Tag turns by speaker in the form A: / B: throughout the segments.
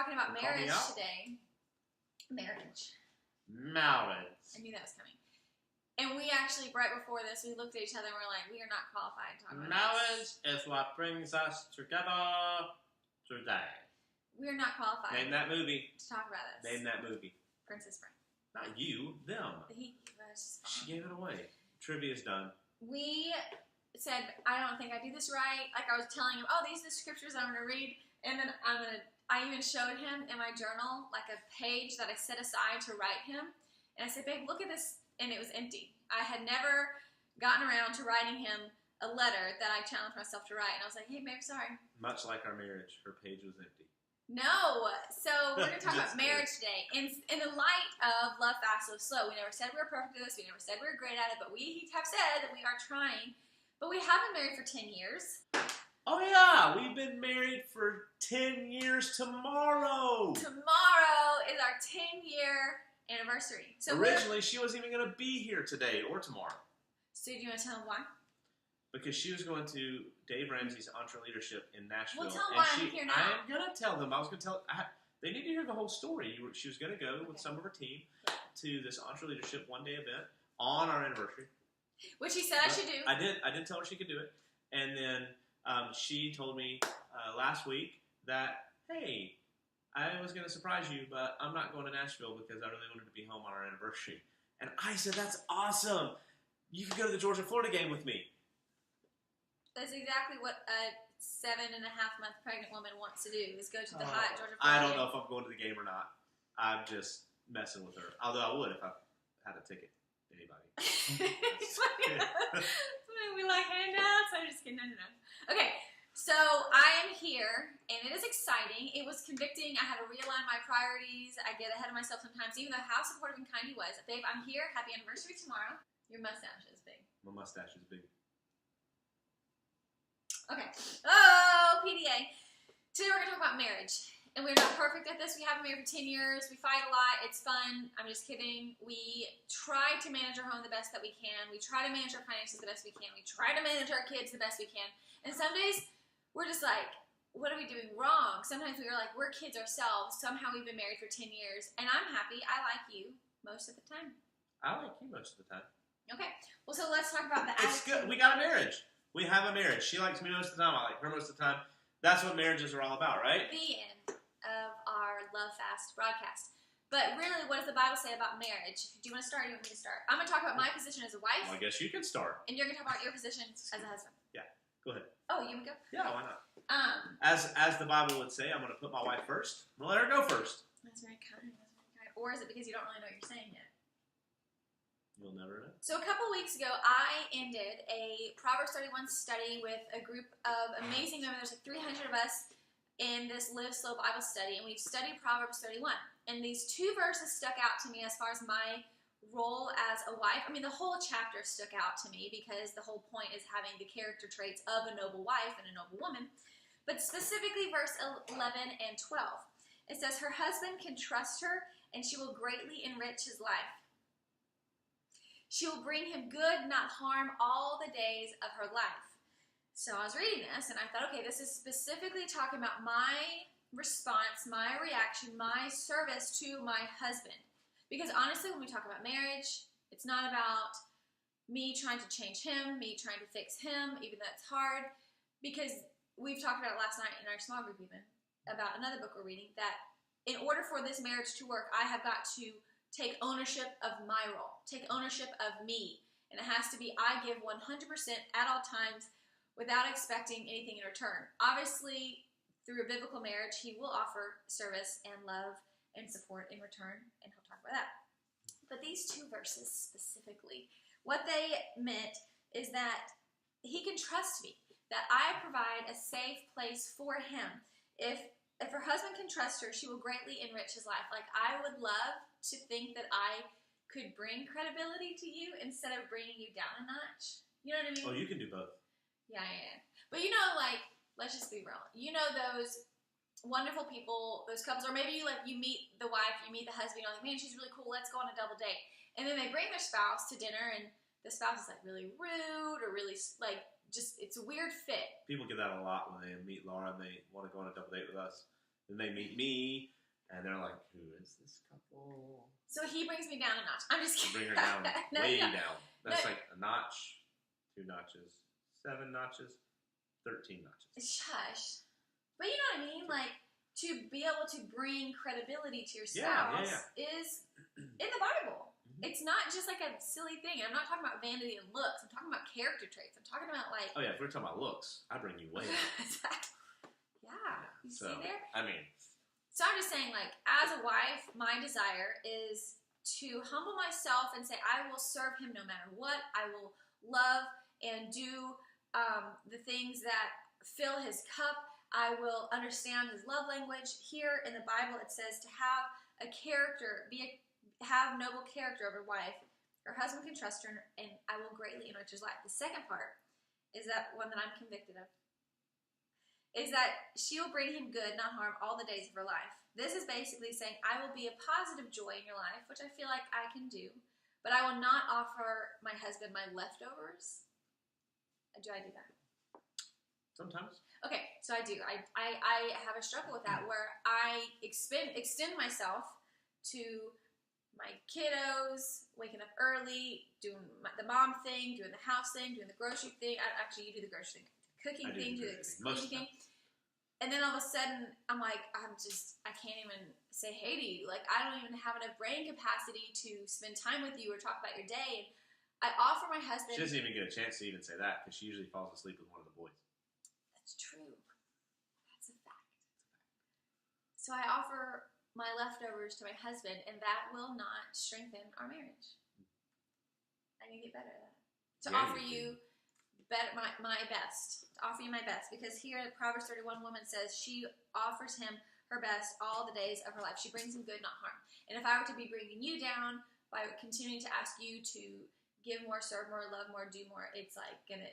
A: talking about
B: Call me
A: marriage
B: out.
A: today. Marriage.
B: Marriage.
A: I knew that was coming. And we actually, right before this, we looked at each other and we're like, we are not qualified to talk about
B: Marriage is what brings us together today.
A: We are not qualified
B: Name that movie.
A: to talk about this.
B: Name that movie.
A: Princess Bride.
B: Not you, them.
A: He was
B: She gave it away. Trivia's done.
A: We said, I don't think I do this right. Like I was telling him, oh, these are the scriptures I'm going to read. And then I even showed him in my journal, like a page that I set aside to write him. And I said, babe, look at this. And it was empty. I had never gotten around to writing him a letter that I challenged myself to write. And I was like, hey, babe, sorry.
B: Much like our marriage, her page was empty.
A: No. So we're going to talk about
B: Just
A: marriage today. In the light of Love Fast, Live Slow, we never said we were perfect at this. We never said we were great at it. But we have said that we are trying. But we have been married for 10 years.
B: Oh, yeah. We've been married for 10 years tomorrow.
A: Tomorrow is our 10-year anniversary. So
B: Originally, she wasn't even going to be here today or tomorrow.
A: So do you want to tell them why?
B: Because she was going to Dave Ramsey's EntreLeadership in Nashville.
A: Well, tell them why I'm here now.
B: I am going to tell them. I was going to tell. They need to hear the whole story. She was going to go with some of her team to this EntreLeadership one-day event on our anniversary.
A: Which he said I should do.
B: I did tell her she could do it. And then she told me last week that, hey, I was going to surprise you, but I'm not going to Nashville because I really wanted to be home on our anniversary. And I said, that's awesome. You can go to the Georgia-Florida game with me.
A: That's exactly what a 7.5-month pregnant woman wants to do, is go to the hot Georgia-Florida
B: I don't
A: game.
B: know if I'm going to the game or not. I'm just messing with her. Although I would if I had a ticket to anybody.
A: We like handouts. I'm just kidding. No. Okay, so I am here, and it is exciting. It was convicting. I had to realign my priorities. I get ahead of myself sometimes, even though how supportive and kind he was. Babe, I'm here. Happy anniversary tomorrow. Your mustache is big.
B: My mustache is big.
A: Okay. Oh, PDA. Today we're going to talk about marriage. And we're not perfect at this. We haven't been married for 10 years. We fight a lot. It's fun. I'm just kidding. We try to manage our home the best that we can. We try to manage our finances the best we can. We try to manage our kids the best we can. And some days, we're just like, what are we doing wrong? Sometimes we are like, we're kids ourselves. Somehow we've been married for 10 years. And I'm happy. I like you most of the time.
B: I like you most of the time.
A: Okay. Well, so let's talk about the
B: It's good. We got a marriage. We have a marriage. She likes me most of the time. I like her most of the time. That's what marriages are all about, right?
A: The end of our Love Fast broadcast. But really, what does the Bible say about marriage? Do you want to start or do you want me to start? I'm going to talk about my position as a wife.
B: Well, I guess you can start.
A: And you're going to talk about your position as a husband.
B: Yeah. Go ahead.
A: Oh, you want to go?
B: Yeah, why not?
A: Um,
B: As the Bible would say, I'm going to put my wife first. I'm going to let her go first.
A: That's very kind. That's very kind. Or is it because you don't really know what you're saying yet?
B: You'll never know.
A: So a couple weeks ago, I ended a Proverbs 31 study with a group of amazing women. There's like 300 of us in this Live Slow Bible study, and we've studied Proverbs 31. And these two verses stuck out to me as far as my role as a wife. I mean, the whole chapter stuck out to me because the whole point is having the character traits of a noble wife and a noble woman. But specifically verse 11 and 12. It says, her husband can trust her, and she will greatly enrich his life. She will bring him good, not harm, all the days of her life. So I was reading this, and I thought, okay, this is specifically talking about my response, my reaction, my service to my husband. Because honestly, when we talk about marriage, it's not about me trying to change him, me trying to fix him, even though it's hard. Because we've talked about it last night in our small group even, about another book we're reading, that in order for this marriage to work, I have got to take ownership of my role, take ownership of me. And it has to be, I give 100% at all times without expecting anything in return. Obviously, through a biblical marriage, he will offer service and love and support in return, and he'll talk about that. But these two verses specifically, what they meant is that he can trust me, that I provide a safe place for him. If her husband can trust her, she will greatly enrich his life. Like, I would love to think that I could bring credibility to you instead of bringing you down a notch. You know what I mean?
B: Oh, you can do both.
A: Yeah. But you know, like, let's just be real. You know those wonderful people, those couples, or maybe you meet the wife, you meet the husband, you're like, man, she's really cool, let's go on a double date. And then they bring their spouse to dinner, and the spouse is like really rude or really like just, it's a weird fit.
B: People get that a lot when they meet Laura and they want to go on a double date with us. Then they meet me, and they're like, "Who is this couple?"
A: So he brings me down a notch. I'm just kidding.
B: Bring her down,
A: No,
B: way
A: no.
B: down. That's
A: No.
B: like a notch, 2 notches, 7 notches, 13 notches.
A: Shush. But you know what I mean? Like, to be able to bring credibility to your
B: Yeah,
A: spouse
B: yeah,
A: is in the Bible.
B: Mhm.
A: It's not just like a silly thing. I'm not talking about vanity and looks. I'm talking about character traits. I'm talking about, like...
B: Oh yeah, if we're talking about looks, I bring you way down.
A: Yeah. You
B: So,
A: see there?
B: I mean,
A: So I'm just saying, like, as a wife, my desire is to humble myself and say, I will serve him no matter what. I will love and do the things that fill his cup. I will understand his love language. Here in the Bible, it says to have a character, have noble character of a wife. Her husband can trust her, and I will greatly enrich his life. The second part is that one that I'm convicted of. Is that she will bring him good, not harm, all the days of her life. This is basically saying, I will be a positive joy in your life, which I feel like I can do, but I will not offer my husband my leftovers. Do I do that?
B: sometimes.
A: Okay, so I do. I have a struggle with that where I extend myself to my kiddos, waking up early, doing the mom thing, doing the house thing, doing the grocery thing. Actually, you do the grocery thing. Cooking
B: I do
A: thing,
B: the
A: do the
B: grocery thing, most
A: cleaning
B: of the
A: thing. And then all of a sudden, I'm like, I can't even say hey to you. Like, I don't even have enough brain capacity to spend time with you or talk about your day. And I offer my husband.
B: She doesn't even get a chance to even say that because she usually falls asleep with one of the boys.
A: That's true. That's a fact. So I offer my leftovers to my husband, and that will not strengthen our marriage. I need to get better at that. To
B: Yeah,
A: offer
B: you
A: you better, my best. To offer you my best. Because here Proverbs 31 woman says she offers him her best all the days of her life. She brings him good, not harm. And if I were to be bringing you down by continuing to ask you to give more, serve more, love more, do more, it's like going to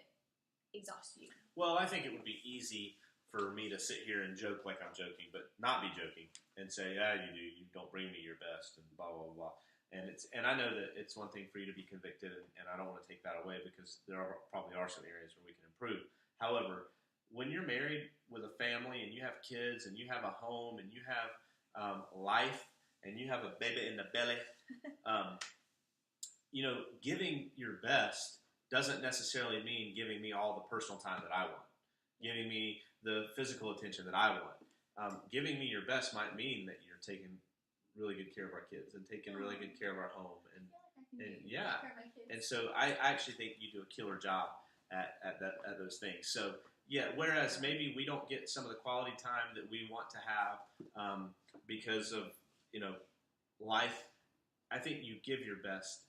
A: exhaust you.
B: Well, I think it would be easy for me to sit here and joke like I'm joking, but not be joking and say, "Yeah, you do. You don't bring me your best," and blah blah blah. And I know that it's one thing for you to be convicted, and I don't want to take that away because there probably are some areas where we can improve. However, when you're married with a family and you have kids and you have a home and you have life and you have a baby in the belly, giving your best doesn't necessarily mean giving me all the personal time that I want, giving me the physical attention that I want. Giving me your best might mean that you're taking really good care of our kids and taking really good care of our home. And so I actually think you do a killer job at those things. So yeah, whereas maybe we don't get some of the quality time that we want to have because of life, I think you give your best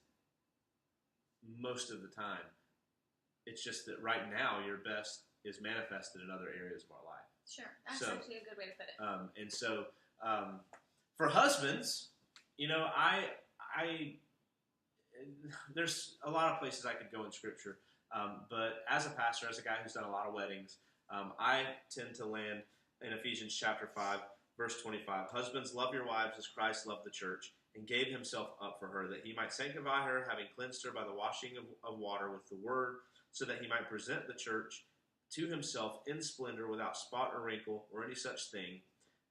B: most of the time. It's just that right now your best is manifested in other areas of our life.
A: Sure, that's actually a good way to put it.
B: And so for husbands, I there's a lot of places I could go in Scripture, but as a pastor, as a guy who's done a lot of weddings, I tend to land in Ephesians chapter 5, verse 25. Husbands, love your wives as Christ loved the church and gave himself up for her, that he might sanctify her, having cleansed her by the washing of water with the word, so that he might present the church to himself in splendor, without spot or wrinkle or any such thing,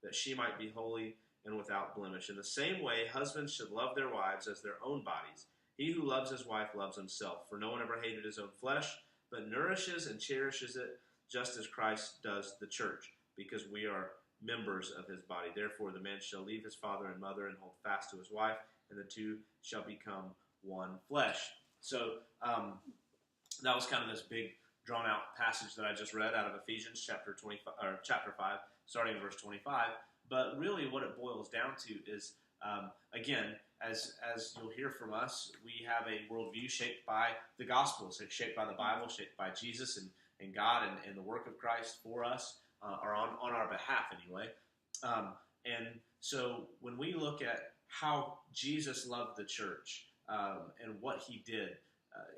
B: that she might be holy and without blemish. In the same way, husbands should love their wives as their own bodies. He who loves his wife loves himself, for no one ever hated his own flesh, but nourishes and cherishes it, just as Christ does the church, because we are members of his body. Therefore, the man shall leave his father and mother and hold fast to his wife, and the two shall become one flesh. So that was kind of this big, drawn-out passage that I just read out of Ephesians chapter 5, starting in verse 25. But really, what it boils down to is, again, as you'll hear from us, we have a worldview shaped by the gospel, shaped by the Bible, shaped by Jesus and God and the work of Christ for us, or on our behalf anyway. And so when we look at how Jesus loved the church and what he did,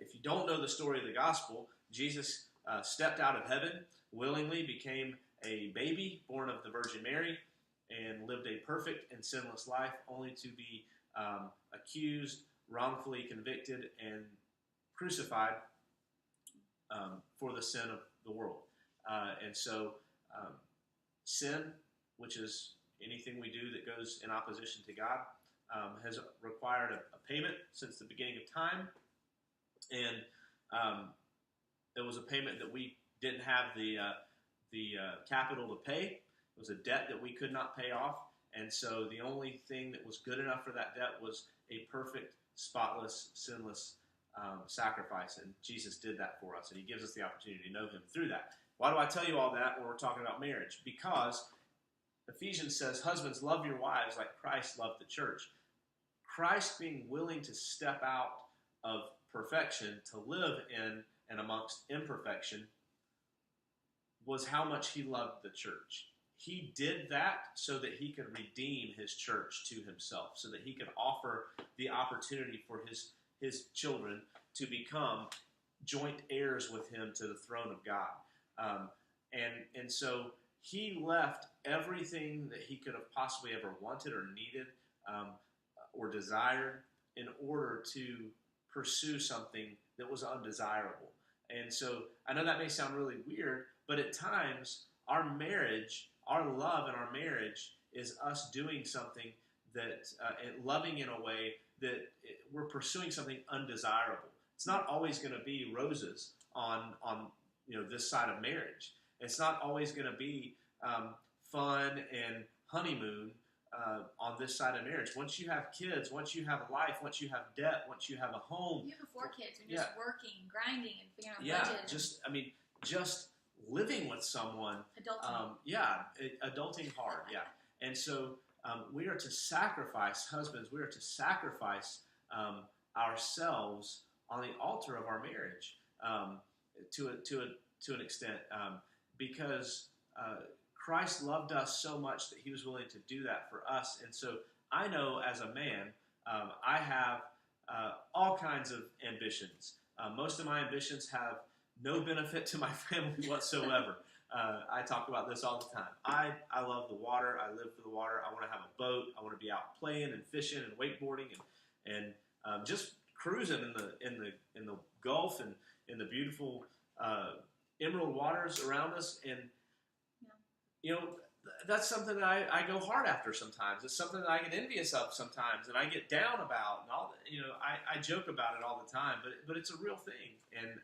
B: if you don't know the story of the gospel, Jesus stepped out of heaven, willingly became a baby born of the Virgin Mary, and lived a perfect and sinless life, only to be accused, wrongfully convicted, and crucified for the sin of the world. And so sin, which is anything we do that goes in opposition to God has required a payment since the beginning of time. And it was a payment that we didn't have the capital to pay. It was a debt that we could not pay off. And so the only thing that was good enough for that debt was a perfect, spotless, sinless sacrifice. And Jesus did that for us. And he gives us the opportunity to know him through that. Why do I tell you all that when we're talking about marriage? Because Ephesians says, husbands, love your wives like Christ loved the church. Christ being willing to step out of perfection to live in and amongst imperfection was how much he loved the church. He did that so that he could redeem his church to himself, so that he could offer the opportunity for his children to become joint heirs with him to the throne of God. And so he left everything that he could have possibly ever wanted or needed or desired in order to pursue something that was undesirable. And so I know that may sound really weird, but at times our marriage, our love in our marriage is us doing something that, and loving in a way that we're pursuing something undesirable. It's not always going to be roses on this side of marriage. It's not always going to be fun and honeymoon on this side of marriage. Once you have kids, once you have a life, once you have debt, once you have a home.
A: Even before kids, when you're just working, grinding, and figuring out budget.
B: Just living with someone.
A: Adulting.
B: Adulting hard, yeah. And so we are to sacrifice, husbands, we are to sacrifice ourselves on the altar of our marriage to an extent because Christ loved us so much that he was willing to do that for us. And so I know as a man, I have all kinds of ambitions. Most of my ambitions have no benefit to my family whatsoever. I talk about this all the time. I love the water. I live for the water. I want to have a boat. I want to be out playing and fishing and wakeboarding and just cruising in the Gulf and in the beautiful emerald waters around us. And that's something that I go hard after sometimes. It's something that I get envious of sometimes, and I get down about, and all. I joke about it all the time, but it's a real thing. And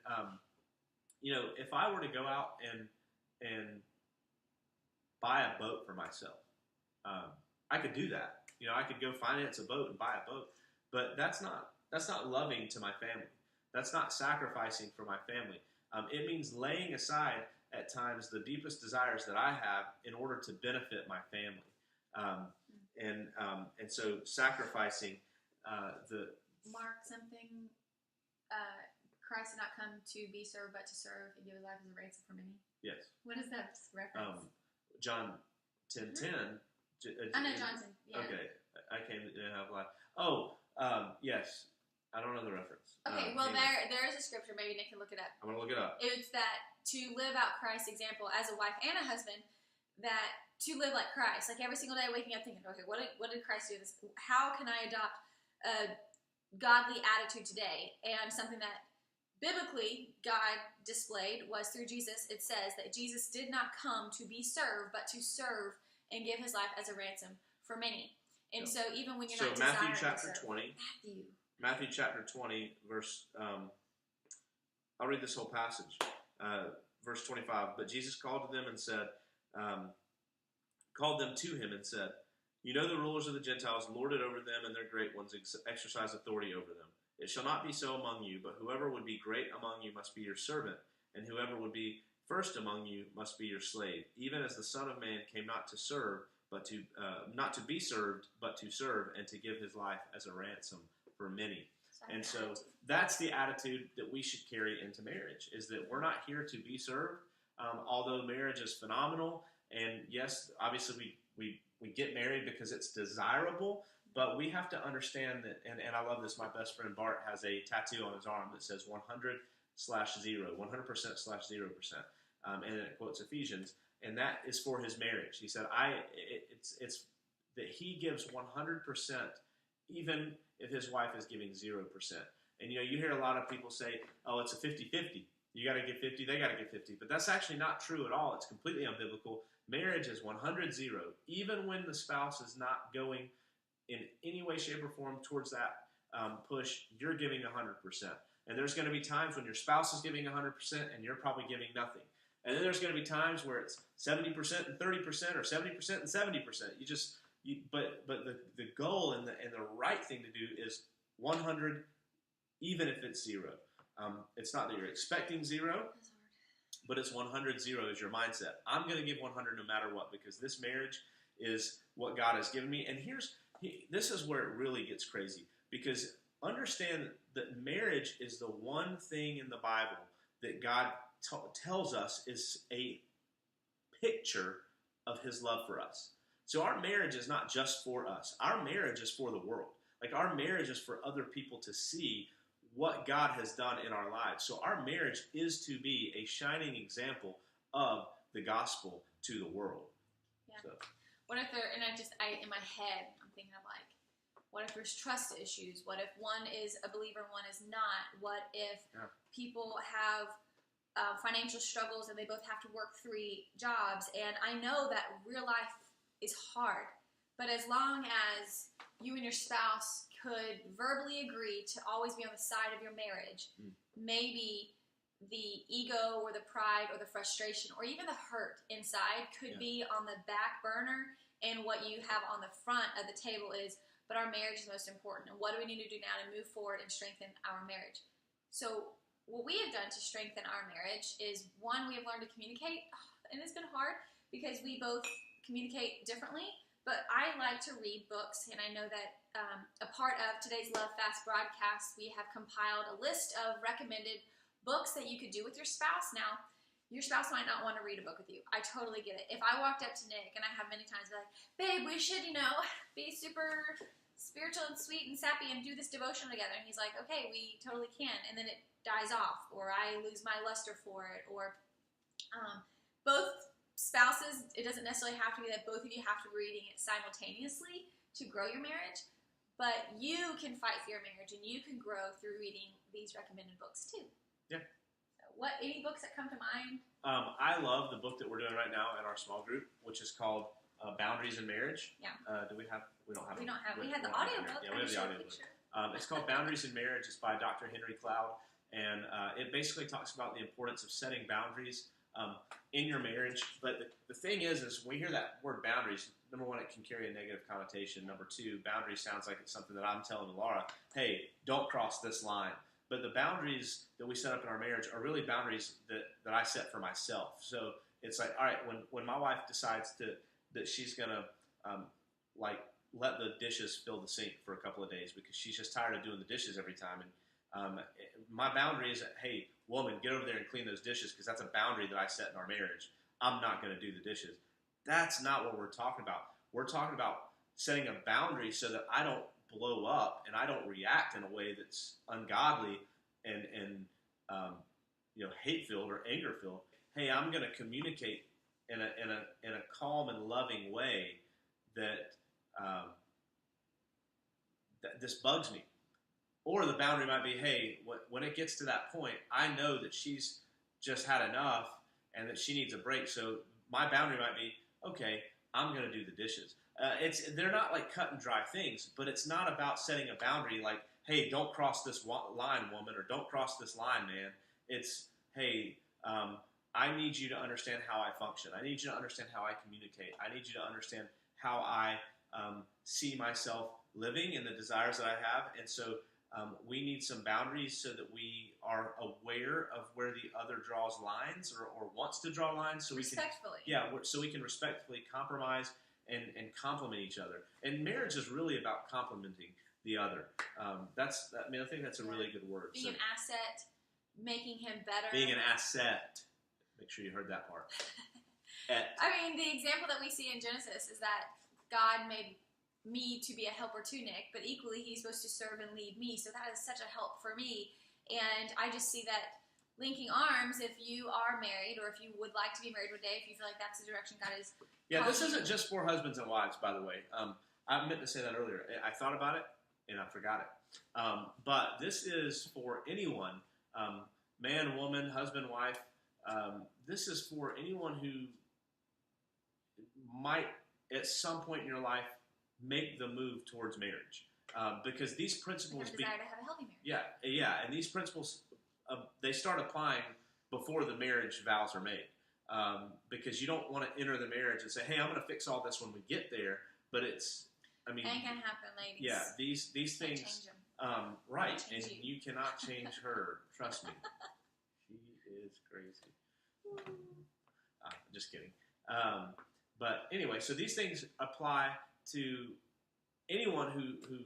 B: if I were to go out and buy a boat for myself, I could do that. I could go finance a boat and buy a boat, but that's not loving to my family. That's not sacrificing for my family. It means laying aside at times the deepest desires that I have in order to benefit my family, and so sacrificing the.
A: Mark something. Christ did not come to be served, but to serve and give his life as a ransom for many.
B: Yes.
A: What is that reference?
B: John 10:10.
A: I know Johnson. Yeah.
B: Okay, I came to have life. Yes. I don't know the reference.
A: Okay, well, there is a scripture. Maybe Nick can look it up.
B: I'm going to look it up.
A: It's that to live out Christ's example as a wife and a husband, that to live like Christ, like every single day waking up thinking, okay, what did Christ do? How can I adopt a godly attitude today? And something that biblically God displayed was through Jesus. It says that Jesus did not come to be served, but to serve and give his life as a ransom for many. And so even when you're not
B: Matthew
A: desiring
B: chapter
A: to serve,
B: 20. Matthew chapter 20, verse, I'll read this whole passage. Verse 25, but Jesus called them to him and said, you know the rulers of the Gentiles lord it over them, and their great ones exercise authority over them. It shall not be so among you, but whoever would be great among you must be your servant, and whoever would be first among you must be your slave, even as the Son of Man came not to serve, but to not to be served, but to serve, and to give his life as a ransom for many. And so that's the attitude that we should carry into marriage, is that we're not here to be served, although marriage is phenomenal. And yes, obviously we get married because it's desirable, but we have to understand that, and I love this, my best friend Bart has a tattoo on his arm that says 100/0, 100%/0%, and it quotes Ephesians, and that is for his marriage. He said, it's that he gives 100%, even if his wife is giving 0%. And you hear a lot of people say, oh, it's a 50-50. You got to give 50, they got to give 50. But that's actually not true at all. It's completely unbiblical. Marriage is 100-0. Even when the spouse is not going in any way, shape, or form towards that push, you're giving 100%. And there's going to be times when your spouse is giving 100% and you're probably giving nothing. And then there's going to be times where it's 70% and 30% or 70% and 70%. But the goal and the right thing to do is 100, even if it's 0. It's not that you're expecting 0, but it's 100-0 is your mindset. I'm going to give 100 no matter what, because this marriage is what God has given me. And this is where it really gets crazy, because understand that marriage is the one thing in the Bible that God tells us is a picture of his love for us. So our marriage is not just for us. Our marriage is for the world. Like, our marriage is for other people to see what God has done in our lives. So our marriage is to be a shining example of the gospel to the world.
A: Yeah. So. What if there, and in my head, I'm thinking of like, what if there's trust issues? What if one is a believer and one is not? What if people have financial struggles and they both have to work 3 jobs? And I know that real life is hard, but as long as you and your spouse could verbally agree to always be on the side of your marriage, maybe the ego or the pride or the frustration or even the hurt inside could be on the back burner, and what you have on the front of the table is, but our marriage is most important, and what do we need to do now to move forward and strengthen our marriage? So what we have done to strengthen our marriage is, one, we have learned to communicate, and it's been hard because we both communicate differently, but I like to read books, and I know that a part of today's Love Fast broadcast, we have compiled a list of recommended books that you could do with your spouse. Now, your spouse might not want to read a book with you. I totally get it. If I walked up to Nick, and I have many times, be like, babe, we should, be super spiritual and sweet and sappy and do this devotion together. And he's like, okay, we totally can. And then it dies off, or I lose my luster for it, or both spouses, it doesn't necessarily have to be that both of you have to be reading it simultaneously to grow your marriage, but you can fight for your marriage and you can grow through reading these recommended books too.
B: Yeah.
A: So any books that come to mind?
B: I love the book that we're doing right now in our small group, which is called Boundaries in Marriage.
A: Yeah.
B: Do we have? We don't have.
A: We don't have. We had the audio book.
B: Yeah, we have the audio book. It's called Boundaries in Marriage. It's by Dr. Henry Cloud, and it basically talks about the importance of setting boundaries in your marriage. But the thing is when we hear that word boundaries, number one, it can carry a negative connotation. Number two, boundaries sounds like it's something that I'm telling Laura, hey, don't cross this line. But the boundaries that we set up in our marriage are really boundaries that I set for myself. So it's like, all right, when my wife decides that she's going to let the dishes fill the sink for a couple of days because she's just tired of doing the dishes every time. And my boundary is, hey, woman, get over there and clean those dishes, because that's a boundary that I set in our marriage. I'm not going to do the dishes. That's not what we're talking about. We're talking about setting a boundary so that I don't blow up and I don't react in a way that's ungodly and hate-filled or anger-filled. Hey, I'm going to communicate in a calm and loving way that this bugs me. Or the boundary might be, hey, when it gets to that point, I know that she's just had enough and that she needs a break. So my boundary might be, okay, I'm going to do the dishes. They're not like cut and dry things, but it's not about setting a boundary like, hey, don't cross this line, woman, or don't cross this line, man. It's, hey, I need you to understand how I function. I need you to understand how I communicate. I need you to understand how I see myself living and the desires that I have. And so we need some boundaries so that we are aware of where the other draws lines or wants to draw lines. So
A: respectfully.
B: So we can respectfully compromise and complement each other. And marriage is really about complimenting the other. I think that's a really good word.
A: Being an asset, making him better.
B: Being an asset. Make sure you heard that part.
A: The example that we see in Genesis is that God made me to be a helper to Nick, but equally he's supposed to serve and lead me. So that is such a help for me. And I just see that linking arms, if you are married or if you would like to be married one day, if you feel like that's the direction God is.
B: Yeah, this isn't just for husbands and wives, by the way. I meant to say that earlier. I thought about it and I forgot it. But this is for anyone, man, woman, husband, wife. This is for anyone who might at some point in your life make the move towards marriage, because these
A: Like
B: principles.
A: our desire to have a healthy marriage.
B: Yeah, and these principles they start applying before the marriage vows are made, because you don't want to enter the marriage and say, "Hey, I'm going to fix all this when we get there." But it's, I mean,
A: Ain't gonna happen, ladies.
B: yeah, these
A: Can't
B: things,
A: change 'em.
B: right?
A: Change
B: And
A: you.
B: you cannot change her. Trust me, she is crazy. Just kidding. But anyway, so these things apply to anyone who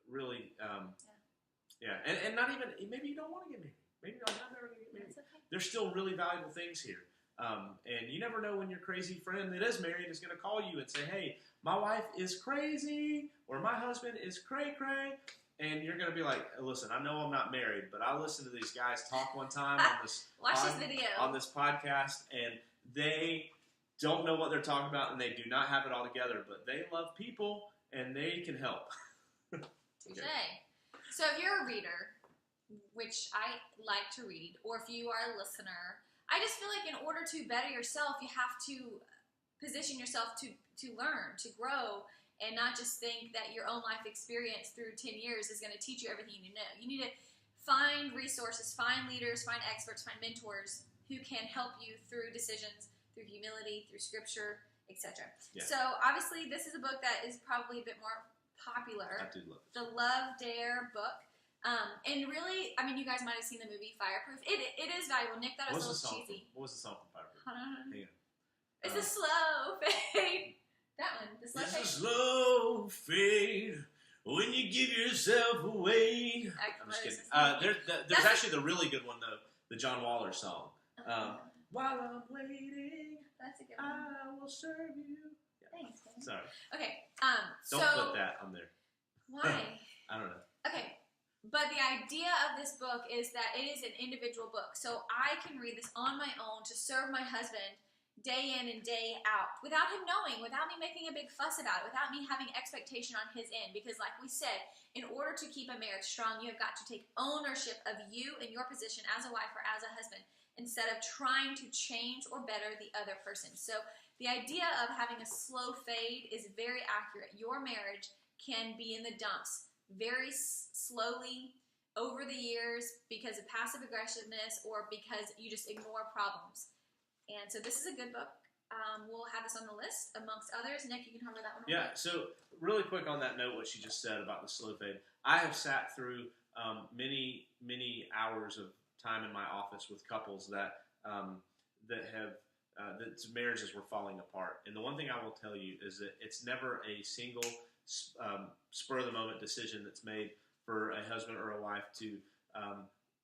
B: really, and not even, maybe you don't want to get married. Maybe you're not never going to get married.
A: That's okay.
B: There's still really valuable things here. And you never know when your crazy friend that is married is going to call you and say, "Hey, my wife is crazy," or "My husband is cray-cray." And you're going to be like, "Listen, I know I'm not married, but I listened to these guys talk one time on this
A: Watch this video.
B: on this podcast, and they don't know what they're talking about, and they do not have it all together, but they love people, and they can help."
A: Touche. So if you're a reader, which I like to read, or if you are a listener, I just feel like in order to better yourself, you have to position yourself to learn, to grow, and not just think that your own life experience through 10 years is going to teach you everything you need to know. You need to find resources, find leaders, find experts, find mentors who can help you through decisions, through humility, through scripture, etc.
B: Yeah.
A: So obviously this is a book that is probably a bit more popular.
B: I do love it.
A: The Love Dare book. And really, I mean, you guys might have seen the movie Fireproof. It is valuable. Nick thought it was a little cheesy.
B: What was the song from Fireproof?
A: Hold on.
B: Hang on.
A: It's a slow fade. That one. The slow
B: It's a
A: fade.
B: slow fade when you give yourself away. I'm just kidding. There's
A: That's
B: actually the really good one, though, the John Waller song. While I'm waiting,
A: That's a good one.
B: I will serve you. Yeah.
A: Thanks, man.
B: Sorry.
A: Okay.
B: Don't
A: So
B: put that on there.
A: why?
B: I don't know.
A: Okay. But the idea of this book is that it is an individual book. So I can read this on my own to serve my husband day in and day out without him knowing, without me making a big fuss about it, without me having expectation on his end. Because like we said, in order to keep a marriage strong, you have got to take ownership of you and your position as a wife or as a husband instead of trying to change or better the other person. So the idea of having a slow fade is very accurate. Your marriage can be in the dumps very slowly over the years because of passive aggressiveness or because you just ignore problems. And so this is a good book. We'll have this on the list amongst others. Nick, you can talk about that one.
B: Yeah, so really quick on that note, what she just said about the slow fade. I have sat through many hours of time in my office with couples that marriages were falling apart. And the one thing I will tell you is that it's never a single spur of the moment decision that's made for a husband or a wife to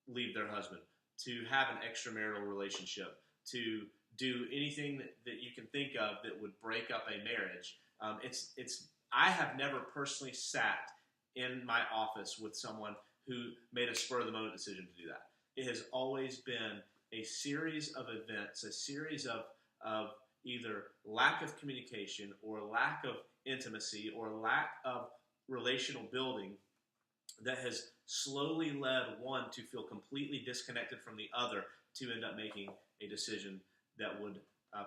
B: leave their husband, to have an extramarital relationship, to do anything that you can think of that would break up a marriage. I have never personally sat in my office with someone who made a spur of the moment decision to do that. It has always been a series of events, a series of either lack of communication or lack of intimacy or lack of relational building that has slowly led one to feel completely disconnected from the other to end up making a decision that would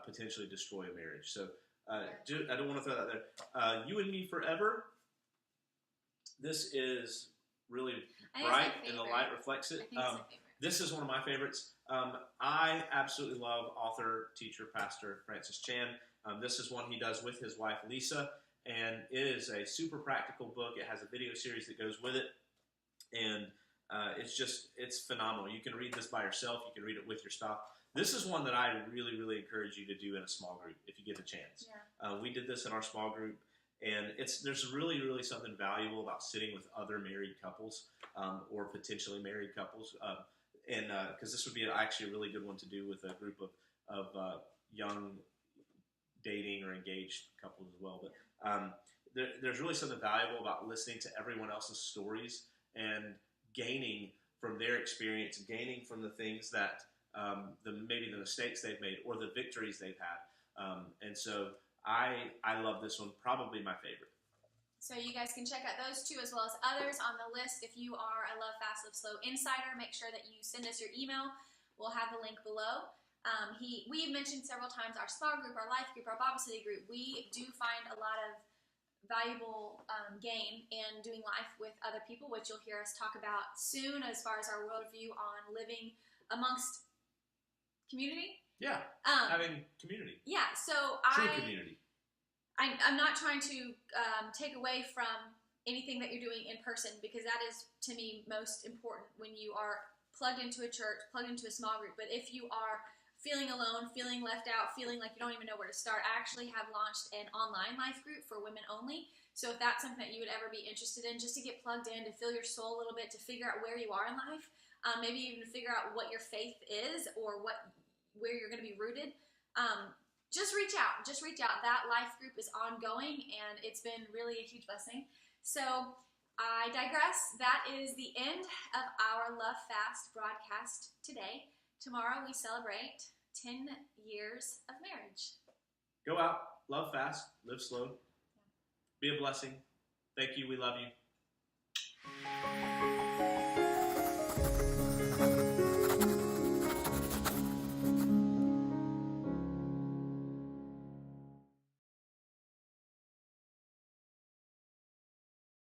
B: potentially destroy a marriage. So I don't want to throw that there. You and Me Forever. This is really bright and the light reflects it.
A: I think it's my favorite.
B: This is one of my favorites. I absolutely love author, teacher, pastor Francis Chan. This is one he does with his wife Lisa, and it is a super practical book. It has a video series that goes with it, and it's phenomenal. You can read this by yourself. You can read it with your spouse. This is one that I really, really encourage you to do in a small group if you get the chance.
A: Yeah.
B: We did this in our small group, and there's really, really something valuable about sitting with other married couples or potentially married couples. And because this would be actually a really good one to do with a group of young dating or engaged couples as well. But there's really something valuable about listening to everyone else's stories and gaining from their experience, gaining from the things that maybe the mistakes they've made or the victories they've had. And so I love this one, probably my favorite.
A: So you guys can check out those two as well as others on the list. If you are a Love Fast Live Slow insider, make sure that you send us your email. We'll have the link below. We mentioned several times our small group, our life group, our Bible study group. We do find a lot of valuable gain in doing life with other people, which you'll hear us talk about soon as far as our worldview on living amongst community.
B: Yeah, having community.
A: Yeah, so
B: True community.
A: I'm not trying to take away from anything that you're doing in person, because that is, to me, most important when you are plugged into a church, plugged into a small group. But if you are feeling alone, feeling left out, feeling like you don't even know where to start, I actually have launched an online life group for women only. So if that's something that you would ever be interested in, just to get plugged in, to fill your soul a little bit, to figure out where you are in life, maybe even to figure out what your faith is or where you're going to be rooted, just reach out. Just reach out. That life group is ongoing, and it's been really a huge blessing. So I digress. That is the end of our Love Fast broadcast today. Tomorrow we celebrate 10 years of marriage.
B: Go out, love fast, live slow, be a blessing. Thank you. We love you.